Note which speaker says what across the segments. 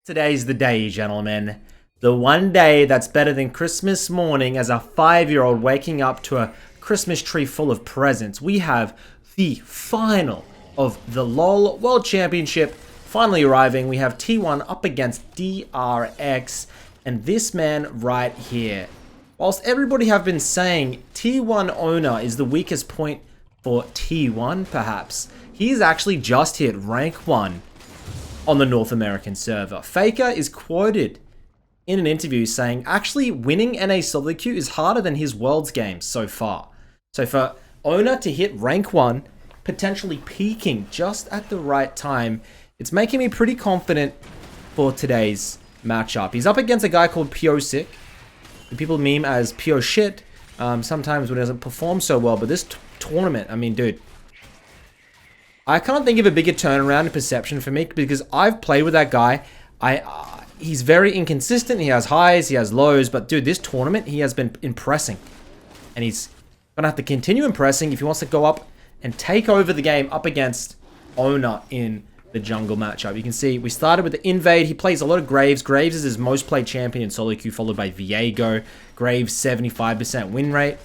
Speaker 1: Today's the day, gentlemen. The one day that's better than Christmas morning as a 5-year-old waking up to a Christmas tree full of presents. We have the final of the LoL World Championship finally arriving. We have T1 up against DRX and this man right here. Whilst everybody have been saying T1 Oner is the weakest point for T1 perhaps, he's actually just hit rank 1 on the North American server. Faker is quoted in an interview saying actually winning NA solo queue is harder than his Worlds games so far. So for Oner to hit rank 1, potentially peaking just at the right time, it's making me pretty confident for today's matchup. He's up against a guy called Sick, who people meme as Pio Shit sometimes when he doesn't perform so well, but this tournament, I mean, dude, I can't think of a bigger turnaround in perception for me because I've played with that guy. He's very inconsistent. He has highs, he has lows, but dude, this tournament, he has been impressing. And he's gonna have to continue impressing if he wants to go up and take over the game up against Oner in the jungle matchup. You can see we started with the Invade. He plays a lot of Graves. Graves is his most played champion in solo queue, followed by Viego. Graves, 75% win rate.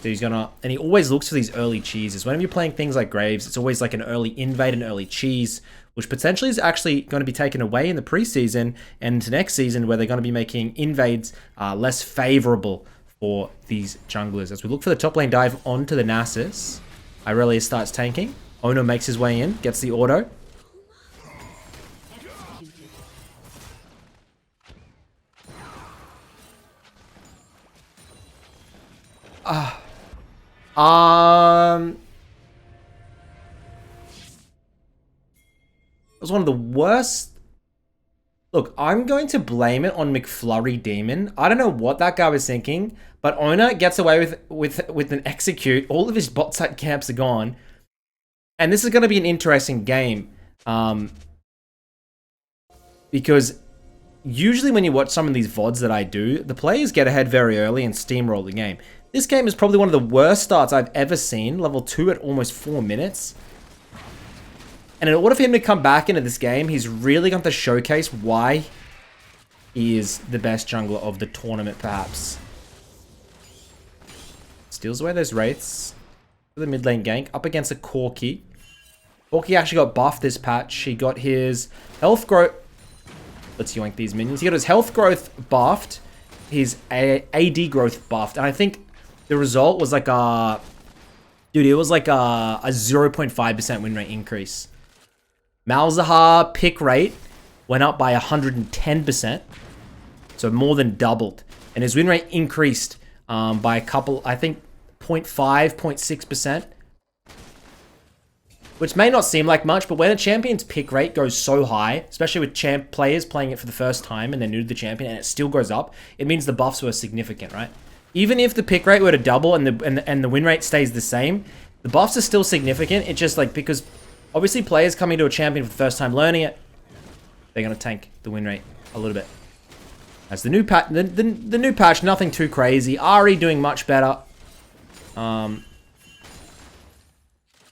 Speaker 1: So he's gonna, and he always looks for these early cheeses. Whenever you're playing things like Graves, it's always like an early invade, an early cheese, which potentially is actually going to be taken away in the preseason and into next season, where they're going to be making invades less favorable for these junglers. As we look for the top lane dive onto the Nasus, Irelia starts tanking. Oner makes his way in, gets the auto. It was one of the worst. Look, I'm going to blame it on McFlurry Demon. I don't know what that guy was thinking, but Oner gets away with an execute. All of his bot side camps are gone. And this is going to be an interesting game. Because usually when you watch some of these VODs that I do, the players get ahead very early and steamroll the game. This game is probably one of the worst starts I've ever seen. Level 2 at almost 4 minutes. And in order for him to come back into this game, he's really going to showcase why he is the best jungler of the tournament, perhaps. Steals away those wraiths. For the mid lane gank, up against a Corki. Corki actually got buffed this patch. He got his health growth. Let's yoink these minions. He got his health growth buffed. His AD growth buffed. And I think the result was like a... Dude, it was like a 0.5% win rate increase. Malzahar pick rate went up by 110%. So more than doubled. And his win rate increased by a couple, I think 0.5, 0.6%. Which may not seem like much, but when a champion's pick rate goes so high, especially with champ players playing it for the first time and they're new to the champion and it still goes up, it means the buffs were significant, right? Even if the pick rate were to double and the win rate stays the same, the buffs are still significant. It's just like, because obviously players coming to a champion for the first time learning it, they're going to tank the win rate a little bit. As the new patch, the new patch, nothing too crazy. Ari doing much better.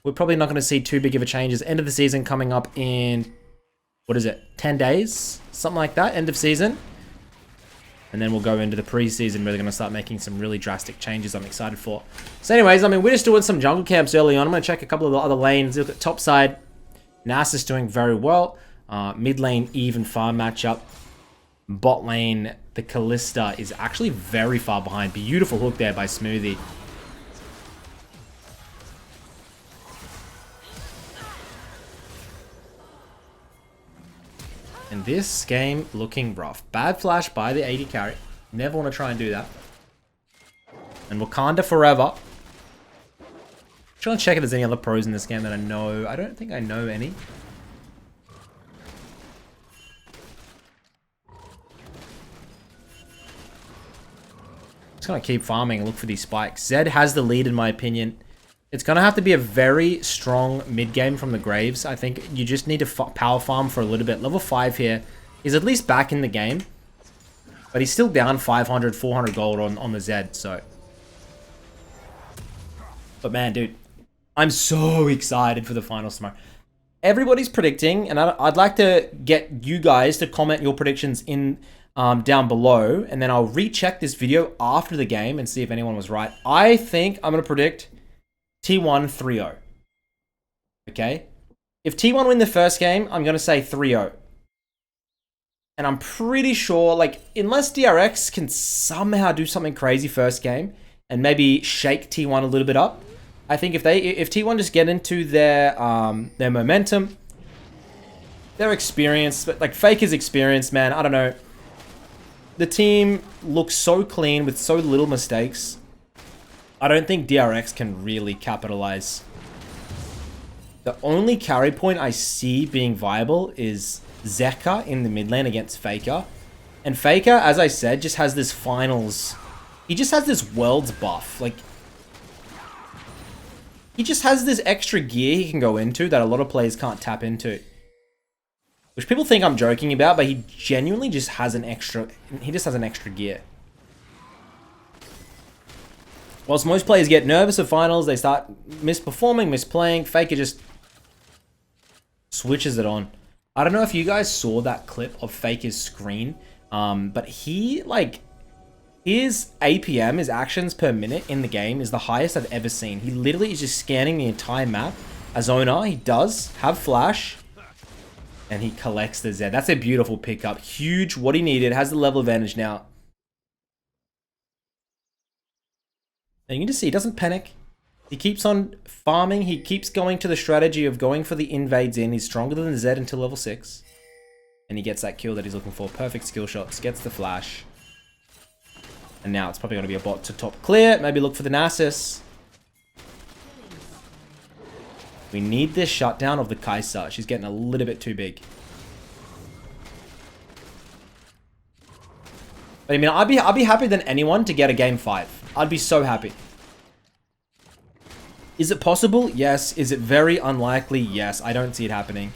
Speaker 1: We're probably not going to see too big of a changes. End of the season coming up in, what is it, 10 days? Something like that, end of season. And then we'll go into the preseason where they're going to start making some really drastic changes I'm excited for. So anyways, I mean, we're just doing some jungle camps early on. I'm going to check a couple of the other lanes. Look at top side. Nasus doing very well. Mid lane, even farm matchup. Bot lane, the Kalista is actually very far behind. Beautiful hook there by Smoothie. And this game looking rough. Bad flash by the AD carry. Never want to try and do that. And Wakanda forever. Trying to check if there's any other pros in this game that I know. I don't think I know any. Just gonna keep farming and look for these spikes. Zed has the lead in my opinion. It's going to have to be a very strong mid game from the Graves. I think you just need to power farm for a little bit. Level 5 here is at least back in the game. But he's still down 500, 400 gold on the Zed, so. But man, dude, I'm so excited for the finals tomorrow. everybody's predicting, and I'd like to get you guys to comment your predictions in down below, and then I'll recheck this video after the game and see if anyone was right. I think I'm going to predict T1 3-0. Okay? If T1 win the first game, I'm going to say 3-0. And I'm pretty sure, like, unless DRX can somehow do something crazy first game and maybe shake T1 a little bit up, I think if T1 just get into their momentum, their experience, but like Faker's experience, man, I don't know. The team looks so clean with so little mistakes. I don't think DRX can really capitalize. The only carry point I see being viable is Zeka in the mid lane against Faker. And Faker, as I said, just has this finals. He just has this world's buff. Like, he just has this extra gear he can go into that a lot of players can't tap into. Which people think I'm joking about, but he genuinely just has an extra... He just has an extra gear. Whilst most players get nervous of finals, they start misperforming, misplaying. Faker just switches it on. I don't know if you guys saw that clip of Faker's screen, but he, like... His APM, his actions per minute in the game, is the highest I've ever seen. He literally is just scanning the entire map. As Oner, he does have flash. And he collects the Z. That's a beautiful pickup. Huge, what he needed. Has the level advantage now. And you can just see, he doesn't panic. He keeps on farming. He keeps going to the strategy of going for the invades in. He's stronger than the Z until level 6. And he gets that kill that he's looking for. Perfect skill shots. Gets the flash. And now it's probably going to be a bot to top clear. Maybe look for the Nasus. We need this shutdown of the Kai'Sa. She's getting a little bit too big. But I mean, I'd be happier than anyone to get a game 5. I'd be so happy. Is it possible? Yes. Is it very unlikely? Yes. I don't see it happening.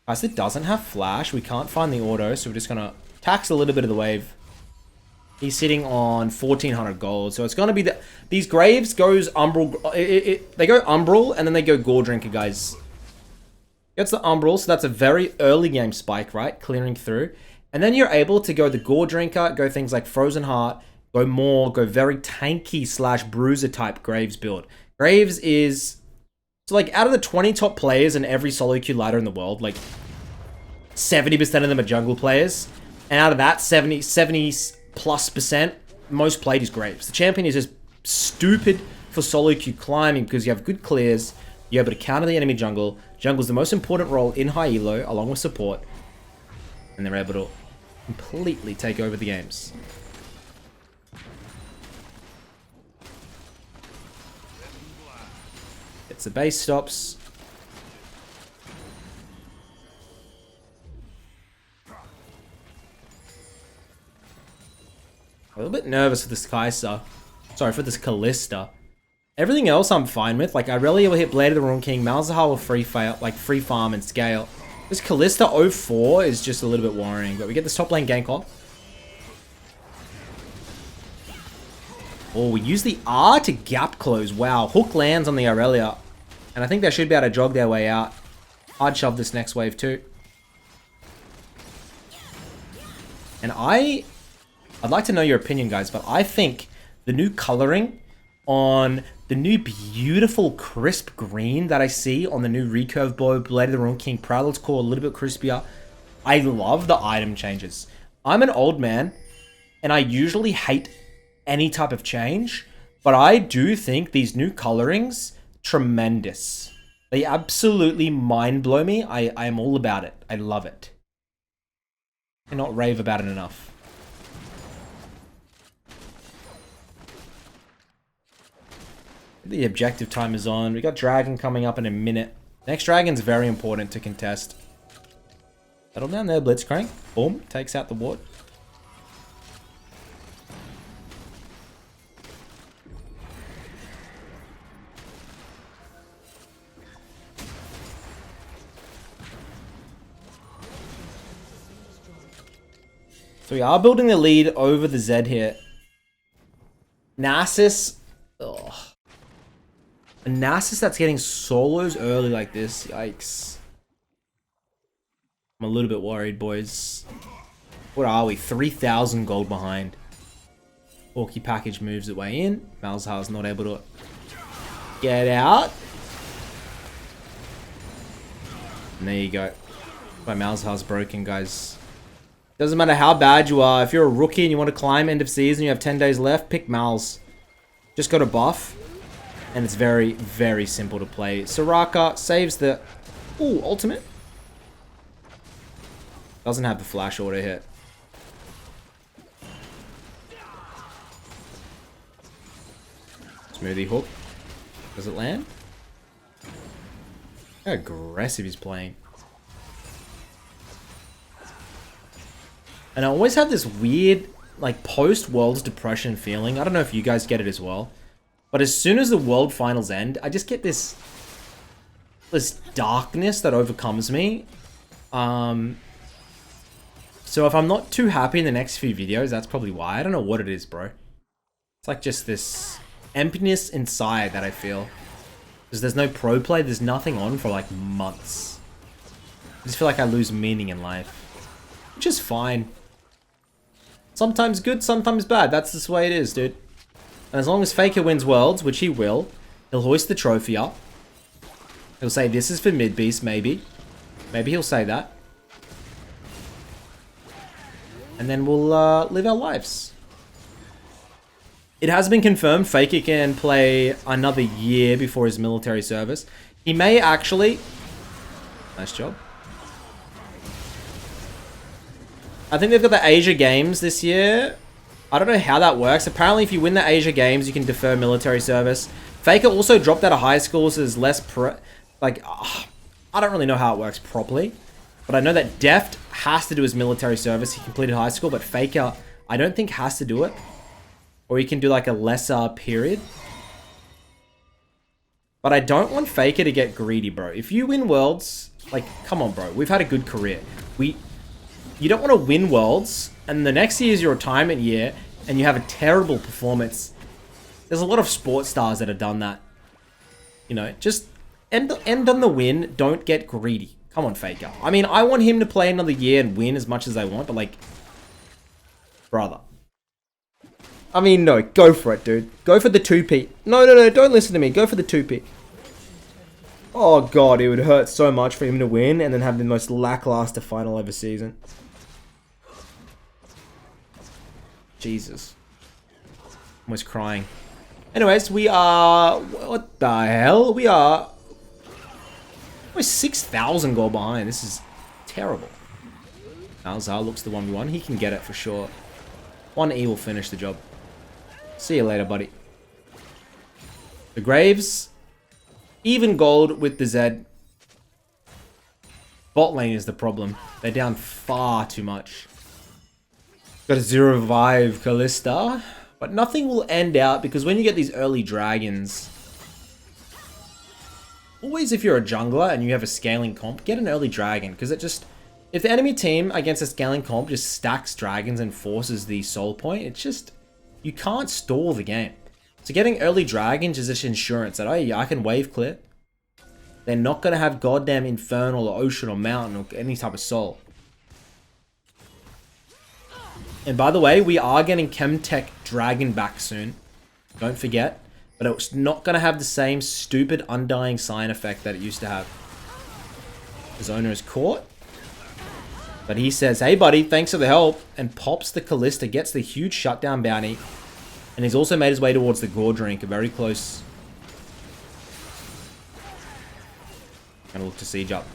Speaker 1: Kai'Sa doesn't have flash. We can't find the auto, so we're just going to tax a little bit of the wave. He's sitting on 1,400 gold. So it's going to be the... These Graves goes Umbral... they go Umbral and then they go Gore Drinker, guys. Gets the Umbral, so that's a very early game spike, right? Clearing through. And then you're able to go the Gore Drinker, go things like Frozen Heart, go more, go very tanky / bruiser type Graves build. Graves is... So like out of the 20 top players in every solo queue ladder in the world, like 70% of them are jungle players. And out of that, 70+%, most played is Graves. The champion is just stupid for solo queue climbing because you have good clears, you're able to counter the enemy jungle. Jungle's the most important role in high elo, along with support. And they're able to completely take over the games. It's the base stops. A little bit nervous for this Kai'Sa. Sorry, for this Kalista. Everything else I'm fine with. Like, I rarely ever hit Blade of the Ruined King. Malzahar will free farm and scale. This Kalista 04 is just a little bit worrying. But we get this top lane gank off. Oh, we use the R to gap close. Wow, hook lands on the Aurelia. And I think they should be able to jog their way out. Hard shove this next wave too. And I'd like to know your opinion, guys, but I think the new coloring on the new beautiful crisp green that I see on the new recurve bow, Blade of the Ruined King, Prowler's Core, a little bit crispier. I love the item changes. I'm an old man, and I usually hate any type of change, but I do think these new colorings, tremendous. They absolutely mind blow me. I am all about it. I love it. I cannot rave about it enough. The objective time is on. We got Dragon coming up in a minute. Next Dragon's very important to contest. Settle down there, Blitzcrank. Boom. Takes out the ward. So we are building the lead over the Zed here. Nasus. Ugh. A Nasus that's getting solos early like this. Yikes. I'm a little bit worried, boys. What are we? 3,000 gold behind. Orky package moves it way in. Malzahar's not able to get out. And there you go. My Malzahar's broken, guys. Doesn't matter how bad you are. If you're a rookie and you want to climb end of season, you have 10 days left, pick Malz. Just go to buff. And it's very, very simple to play. Soraka saves the... Ooh, ultimate. Doesn't have the flash auto hit. Smoothie hook. Does it land? How aggressive he's playing. And I always have this weird, like, post-Worlds depression feeling. I don't know if you guys get it as well. But as soon as the World Finals end, I just get this darkness that overcomes me. So if I'm not too happy in the next few videos, that's probably why. I don't know what it is, bro. It's like just this emptiness inside that I feel. Because there's no pro play, there's nothing on for like months. I just feel like I lose meaning in life. Which is fine. Sometimes good, sometimes bad. That's just the way it is, dude. And as long as Faker wins Worlds, which he will, he'll hoist the trophy up. He'll say, this is for Midbeast, maybe. Maybe he'll say that. And then we'll live our lives. It has been confirmed Faker can play another year before his military service. He may actually... Nice job. I think they've got the Asia Games this year. I don't know how that works. Apparently, if you win the Asia Games, you can defer military service. Faker also dropped out of high school, so there's less... I don't really know how it works properly. But I know that Deft has to do his military service. He completed high school, but Faker, I don't think has to do it. Or he can do like a lesser period. But I don't want Faker to get greedy, bro. If you win Worlds, like, come on, bro. We've had a good career. You don't want to win Worlds, and the next year is your retirement year, and you have a terrible performance. There's a lot of sports stars that have done that. You know, just end on the win. Don't get greedy. Come on, Faker. I mean, I want him to play another year and win as much as I want, but like, brother. I mean, no, go for it, dude. Go for the 2P. No, don't listen to me. Go for the 2P. Oh, God, it would hurt so much for him to win and then have the most lackluster final ever season. Jesus. Almost crying. Anyways, we are... What the hell? We are... We're 6,000 gold behind. This is terrible. Malzahar looks the 1v1. He can get it for sure. 1E will finish the job. See you later, buddy. The Graves. Even gold with the Zed. Bot lane is the problem. They're down far too much. Got a 0 revive Kalista. But nothing will end out because when you get these early dragons... Always if you're a jungler and you have a scaling comp, get an early dragon. Because it just... If the enemy team against a scaling comp just stacks dragons and forces the soul point, it's just... You can't stall the game. So getting early dragons is just insurance that, oh yeah, I can wave clear. They're not going to have goddamn infernal or ocean or mountain or any type of soul. And by the way, we are getting Chemtech Dragon back soon. Don't forget. But it's not going to have the same stupid undying sign effect that it used to have. His owner is caught. But he says, hey buddy, thanks for the help. And pops the Kalista, gets the huge shutdown bounty. And he's also made his way towards the Gore Drink, a very close. Gonna look to siege up.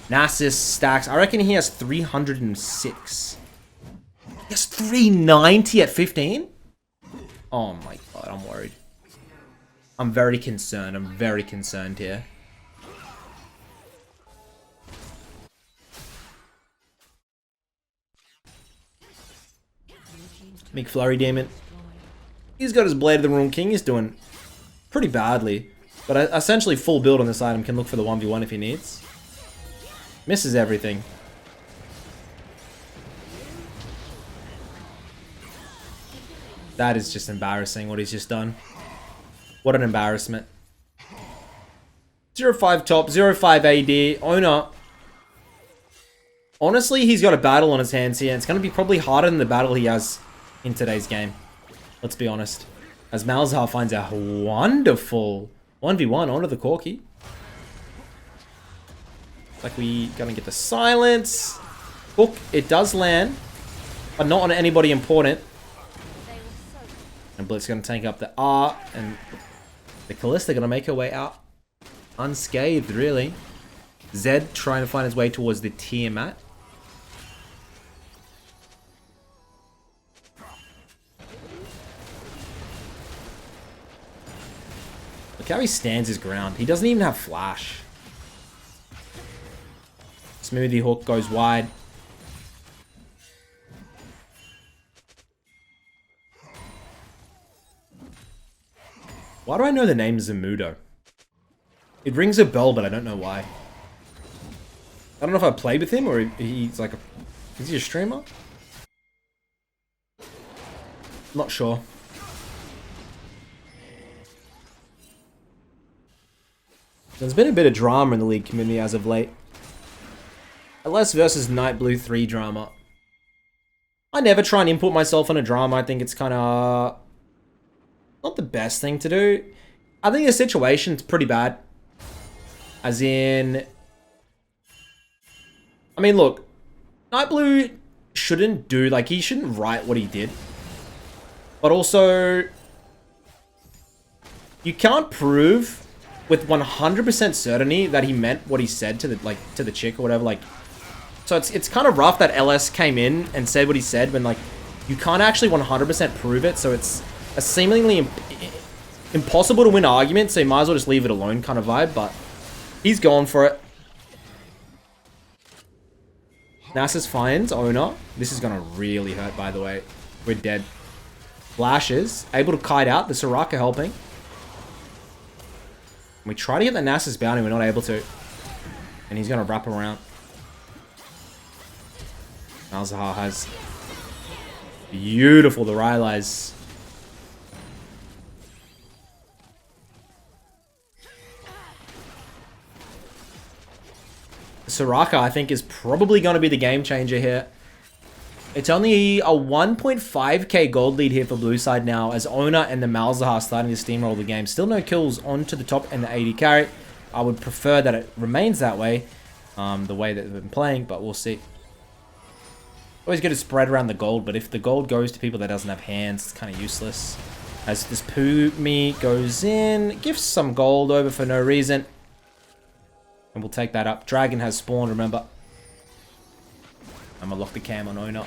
Speaker 1: Nasus stacks. I reckon he has 306. He has 390 at 15? Oh my god, I'm worried. I'm very concerned. I'm very concerned here. McFlurry, damn it. He's got his Blade of the Ruined King. He's doing pretty badly. But essentially full build on this item. Can look for the 1v1 if he needs. Misses everything. That is just embarrassing what he's just done. What an embarrassment. 0-5 top, 0-5 AD. Oner. Honestly, he's got a battle on his hands here. It's going to be probably harder than the battle he has in today's game. Let's be honest. As Malzahar finds a wonderful 1v1 onto the Corki. Like we gonna get the silence. Hook, it does land. But not on anybody important. And Blitz gonna take up the R. And the Kalista gonna make her way out unscathed, really. Zed trying to find his way towards the Tiamat. Look how he stands his ground. He doesn't even have flash. Smoothie hook goes wide. Why do I know the name Zamudo? It rings a bell, but I don't know why. I don't know if I played with him or he's like a... Is he a streamer? Not sure. There's been a bit of drama in the League community as of late. LS versus Night Blue 3 drama. I never try and input myself in a drama. I think it's kind of... not the best thing to do. I think the situation's pretty bad. As in... I mean, look. Night Blue shouldn't do... like, he shouldn't write what he did. But also... you can't prove with 100% certainty that he meant what he said to the, like, to the chick or whatever, like... So it's kind of rough that LS came in and said what he said when, like, you can't actually 100% prove it, so it's a seemingly impossible to win argument, so you might as well just leave it alone kind of vibe, but he's going for it. Nasus finds Oner. This is going to really hurt, by the way. We're dead. Flashes. Able to kite out. The Soraka helping. We try to get the Nasus bounty. We're not able to. And he's going to wrap around. Malzahar has beautiful the Rylai's. Soraka, I think, is probably going to be the game changer here. It's only a 1.5k gold lead here for blue side now, as Oner and the Malzahar starting to steamroll the game. Still no kills onto the top and the AD carry. I would prefer that it remains that way, the way that they've been playing, but we'll see. Always good to spread around the gold, but if the gold goes to people that doesn't have hands, it's kind of useless. As this Pumi goes in, gives some gold over for no reason. And we'll take that up. Dragon has spawned, remember. I'm gonna lock the cam on Oner.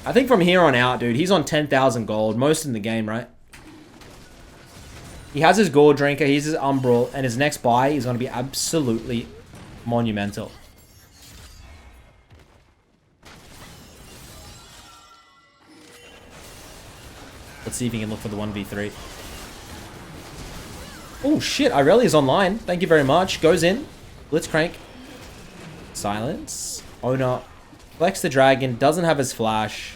Speaker 1: I think from here on out, dude, he's on 10,000 gold. Most in the game, right? He has his Gore Drinker, he's his Umbral, and his next buy is gonna be absolutely monumental. Let's see if he can look for the 1v3. Oh shit, Irelia's online. Thank you very much. Goes in. Blitzcrank. Silence. Oner. Flex the dragon. Doesn't have his flash.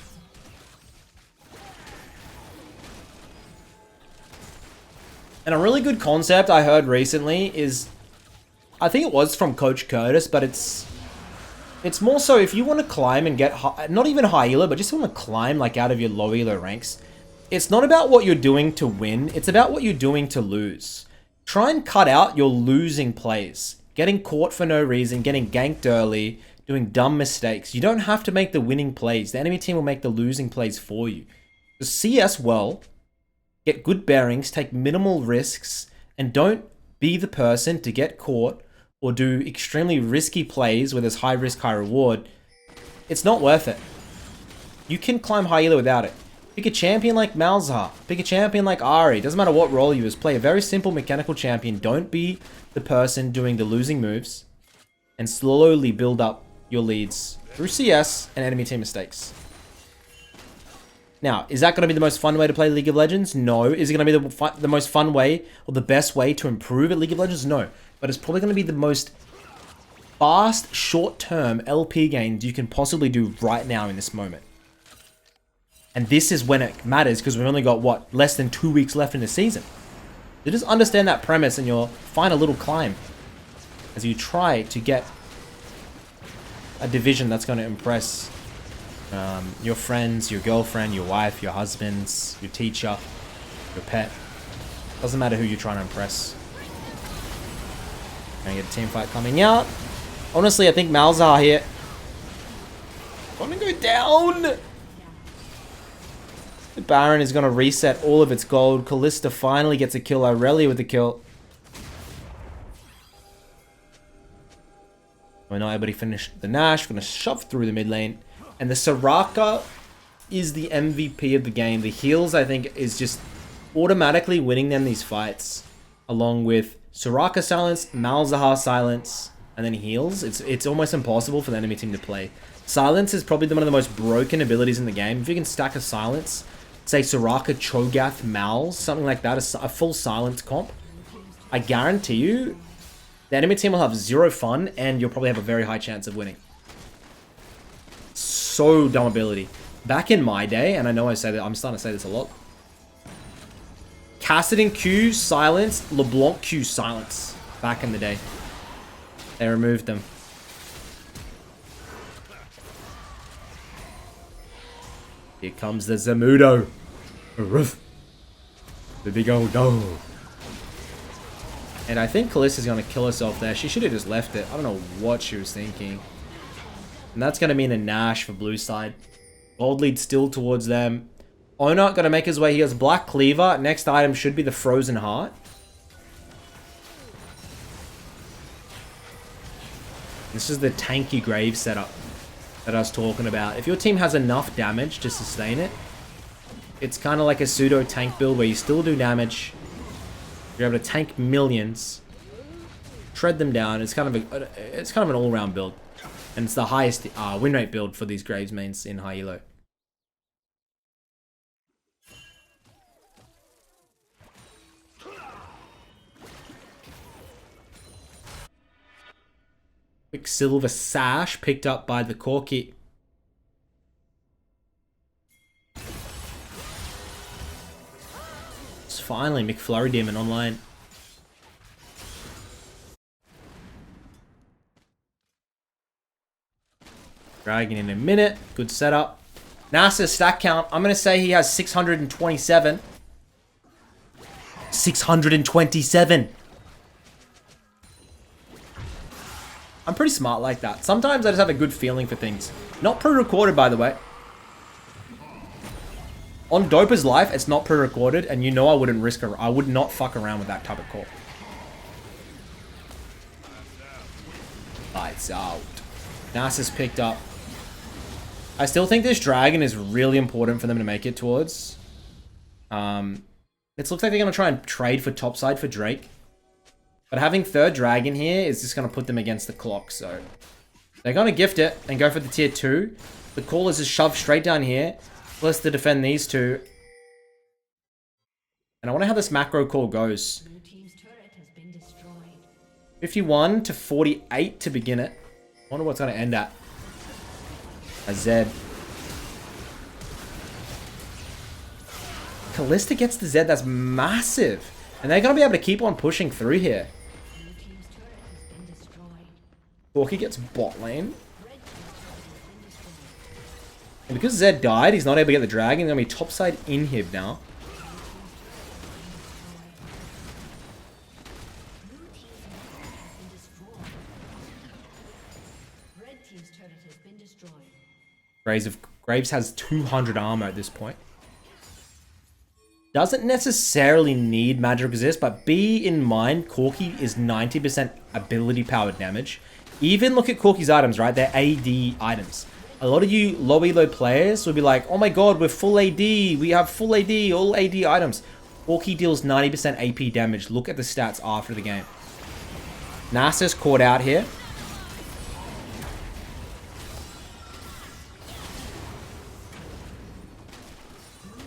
Speaker 1: And a really good concept I heard recently is... I think it was from Coach Curtis, but it's more so if you want to climb and get high, not even high elo, but just want to climb like out of your low elo ranks. It's not about what you're doing to win, it's about what you're doing to lose. Try and cut out your losing plays. Getting caught for no reason, getting ganked early, doing dumb mistakes. You don't have to make the winning plays. The enemy team will make the losing plays for you. Just CS well, get good bearings, take minimal risks, and don't be the person to get caught or do extremely risky plays where there's high risk, high reward. It's not worth it. You can climb high elo without it. Pick a champion like Malzahar. Pick a champion like Ahri. Doesn't matter what role you use. Play a very simple mechanical champion. Don't be the person doing the losing moves. And slowly build up your leads through CS and enemy team mistakes. Now, is that going to be the most fun way to play League of Legends? No. Is it going to be the most fun way or the best way to improve at League of Legends? No. But it's probably going to be the most fast, short-term LP gains you can possibly do right now in this moment. And this is when it matters, because we've only got, what, less than 2 weeks left in the season. You just understand that premise and you'll find a little climb. as you try to get a division that's going to impress your friends, your girlfriend, your wife, your husbands, your teacher, your pet. Doesn't matter who you're trying to impress. Gonna get a team fight coming out. Honestly, I think Malzahar here. Gonna go down. The Baron is gonna reset all of its gold. Kalista finally gets a kill. Irelia with the kill. We're not able to finish the Nash. We're gonna shove through the mid lane. And the Soraka is the MVP of the game. The heals, I think, is just automatically winning them these fights. Along with Soraka silence, Malzahar silence, and then heals. It's almost impossible for the enemy team to play. Silence is probably one of the most broken abilities in the game. If you can stack a silence, say Soraka, Cho'Gath, Mal, something like that, a full silence comp, I guarantee you, the enemy team will have zero fun, and you'll probably have a very high chance of winning. So dumb ability. Back in my day, and I know I say that, I'm starting to say this a lot. Kassadin Q silence, LeBlanc Q silence. Back in the day. They removed them. Here comes the Zamudo. The big old dog. And I think Kalista's going to kill herself there. She should have just left it. I don't know what she was thinking. And that's going to mean a Nash for blue side. Gold lead still towards them. Oner going to make his way. He has Black Cleaver. Next item should be the Frozen Heart. This is the tanky grave setup that I was talking about. If your team has enough damage to sustain it, it's kind of like a pseudo tank build where you still do damage. You're able to tank millions, shred them down. It's kind of an all-round build, and it's the highest win rate build for these graves mains in high elo. Quicksilver Sash picked up by the Corki. It's finally McFlurry Demon online. Dragon in a minute. Good setup. NASA stack count. I'm going to say he has 627. 627. I'm pretty smart like that. Sometimes I just have a good feeling for things. Not pre-recorded, by the way. On Dopa's life, it's not pre-recorded, and you know I wouldn't risk I would not fuck around with that type of call. Lights out. Nasus picked up. I still think this dragon is really important for them to make it towards. It looks like they're going to try and trade for topside for Drake. But having third dragon here is just going to put them against the clock, so... They're going to gift it and go for the tier 2. The call is just shoved straight down here. Plus to defend these two. And I wonder how this macro call goes. 51 to 48 to begin it. I wonder what's going to end at. A Zed. Kalista gets the Zed, that's massive. And they're going to be able to keep on pushing through here. Corki gets bot lane. And because Zed died, he's not able to get the dragon. He's going to be topside inhib now. Graves has 200 armor at this point. Doesn't necessarily need magic resist, but be in mind, Corki is 90% ability powered damage. Even look at Corki's items, right? They're AD items. A lot of you low elo players will be like, oh my god, we're full AD. We have full AD, all AD items. Corki deals 90% AP damage. Look at the stats after the game. Nasus caught out here.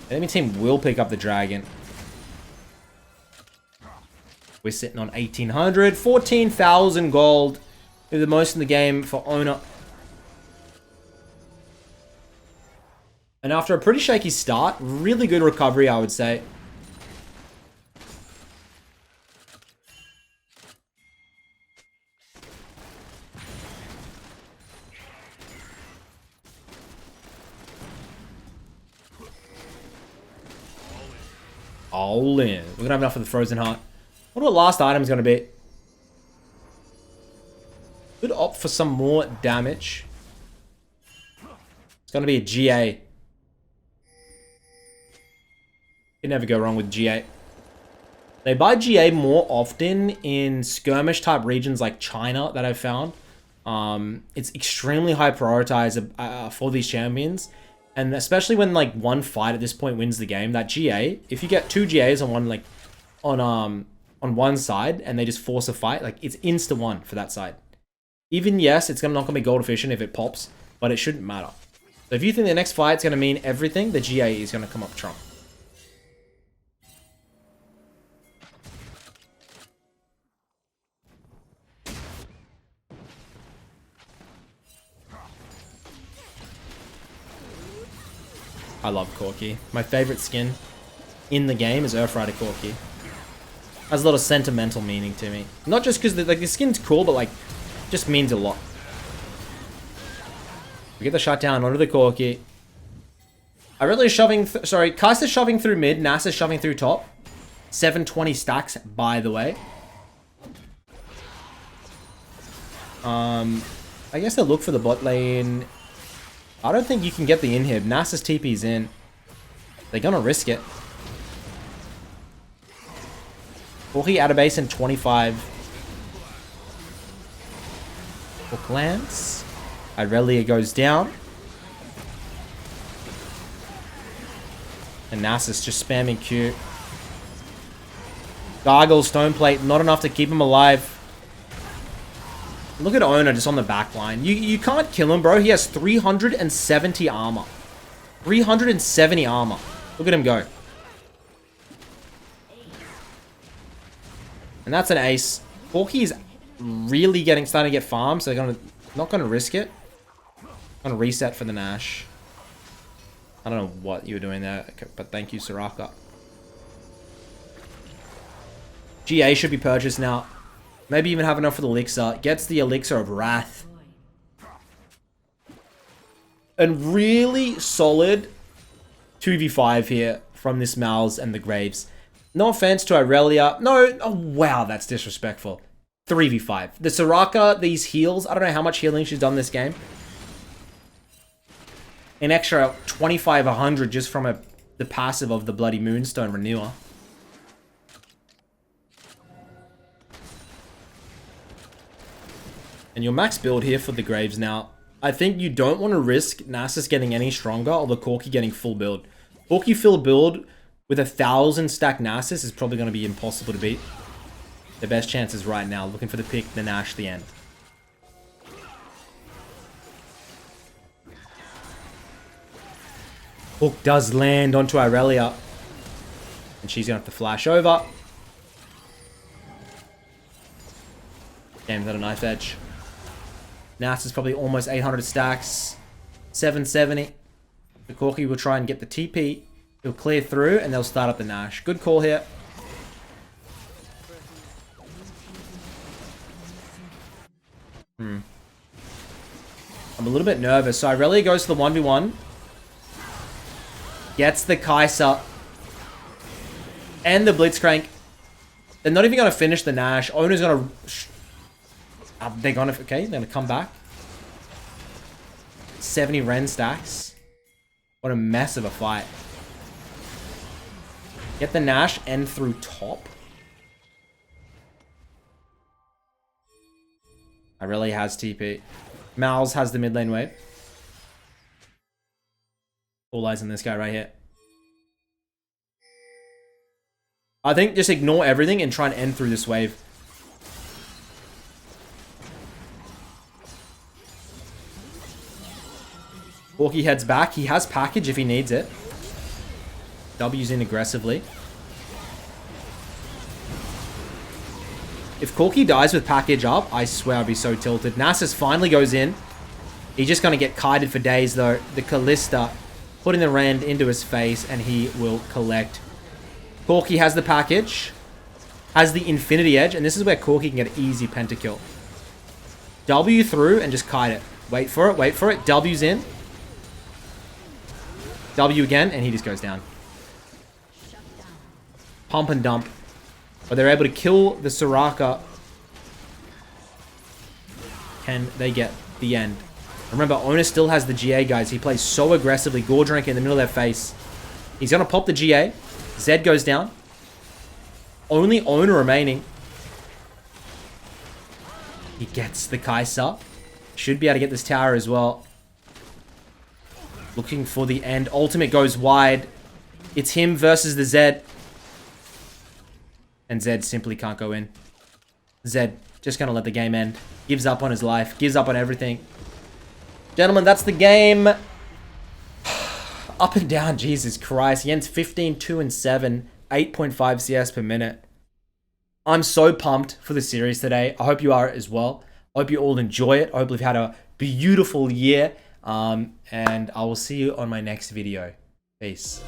Speaker 1: The enemy team will pick up the dragon. We're sitting on 1,800. 14,000 gold. We're the most in the game for Oner. And after a pretty shaky start, really good recovery, I would say. all in. We're gonna have enough for the frozen heart. What the last item's gonna be? Could opt for some more damage. It's gonna be a GA. You never go wrong with GA. They buy GA more often in skirmish type regions like China that I've found. It's extremely high prioritized for these champions. And especially when like one fight at this point wins the game, that GA, if you get 2 GAs on one on one side and they just force a fight, like it's insta one for that side. Even yes, it's not gonna be gold efficient if it pops, but it shouldn't matter. So if you think the next fight's gonna mean everything, the GA is gonna come up trump. I love Corki. My favorite skin in the game is Earthrider Corki. Has a lot of sentimental meaning to me. Not just because the skin's cool, but like, just means a lot. We get the shutdown onto the Corki. Irelia shoving, sorry, Kai'Sa's shoving through mid, Nasa's shoving through top. 720 stacks, by the way. I guess they'll look for the bot lane. I don't think you can get the inhib. Nasa's TP's in. They're gonna risk it. Corki out of base in 25. Hook lands. Irelia goes down. And Nasus just spamming Q. Gargle, Stone Plate, not enough to keep him alive. Look at Oner just on the back line. You can't kill him, bro. He has 370 armor. 370 armor. Look at him go. And that's an ace. Corki is really starting to get farmed, so they're not gonna risk it. Gonna reset for the Nash. I don't know what you were doing there, but thank you, Soraka. GA should be purchased now. Maybe even have enough for the elixir. Gets the elixir of wrath. And really solid 2v5 here from this Mal's and the Graves. No offense to Irelia. No, oh wow, that's disrespectful. 3v5. The Soraka, these heals, I don't know how much healing she's done this game. An extra 2500 just from the passive of the bloody Moonstone Renewer. And your max build here for the Graves now. I think you don't want to risk Nasus getting any stronger or the Corki getting full build. Corki full build with 1,000 stack Nasus is probably going to be impossible to beat. The best chances right now. Looking for the pick, the Nash, the end. Hook does land onto Irelia. And she's going to have to flash over. Game's at a knife edge. Nasus is probably almost 800 stacks. 770. The Corki will try and get the TP. He'll clear through and they'll start up the Nash. Good call here. I'm a little bit nervous. So Irelia goes to the 1v1. Gets the Kai'Sa. And the Blitzcrank. They're not even going to finish the Nash. Oner's going to... they're going to come back. 70 Ren stacks. What a mess of a fight. Get the Nash, end through top. Irelia has TP. Mal's has the mid lane wave. All eyes on this guy right here. I think just ignore everything and try and end through this wave. Corki heads back. He has package if he needs it. W's in aggressively. If Corki dies with package up, I swear I'd be so tilted. Nasus finally goes in. He's just going to get kited for days though. The Callista putting the Rend into his face and he will collect. Corki has the package. Has the Infinity Edge. And this is where Corki can get an easy pentakill. W through and just kite it. Wait for it. Wait for it. W's in. W again, and he just goes down. pump and dump. But they're able to kill the Soraka. Can they get the end? Remember, Oner still has the GA, guys. He plays so aggressively. Gordrank in the middle of their face. He's going to pop the GA. Zed goes down. Only Oner remaining. He gets the Kai'Sa. Should be able to get this tower as well. Looking for the end. Ultimate goes wide. It's him versus the Zed. And Zed simply can't go in. Zed just going to let the game end. Gives up on his life. Gives up on everything. Gentlemen, that's the game. Up and down, Jesus Christ. He ends 15, 2, and 7. 8.5 CS per minute. I'm so pumped for the series today. I hope you are as well. I hope you all enjoy it. I hope you've had a beautiful year. And I will see you on my next video. Peace.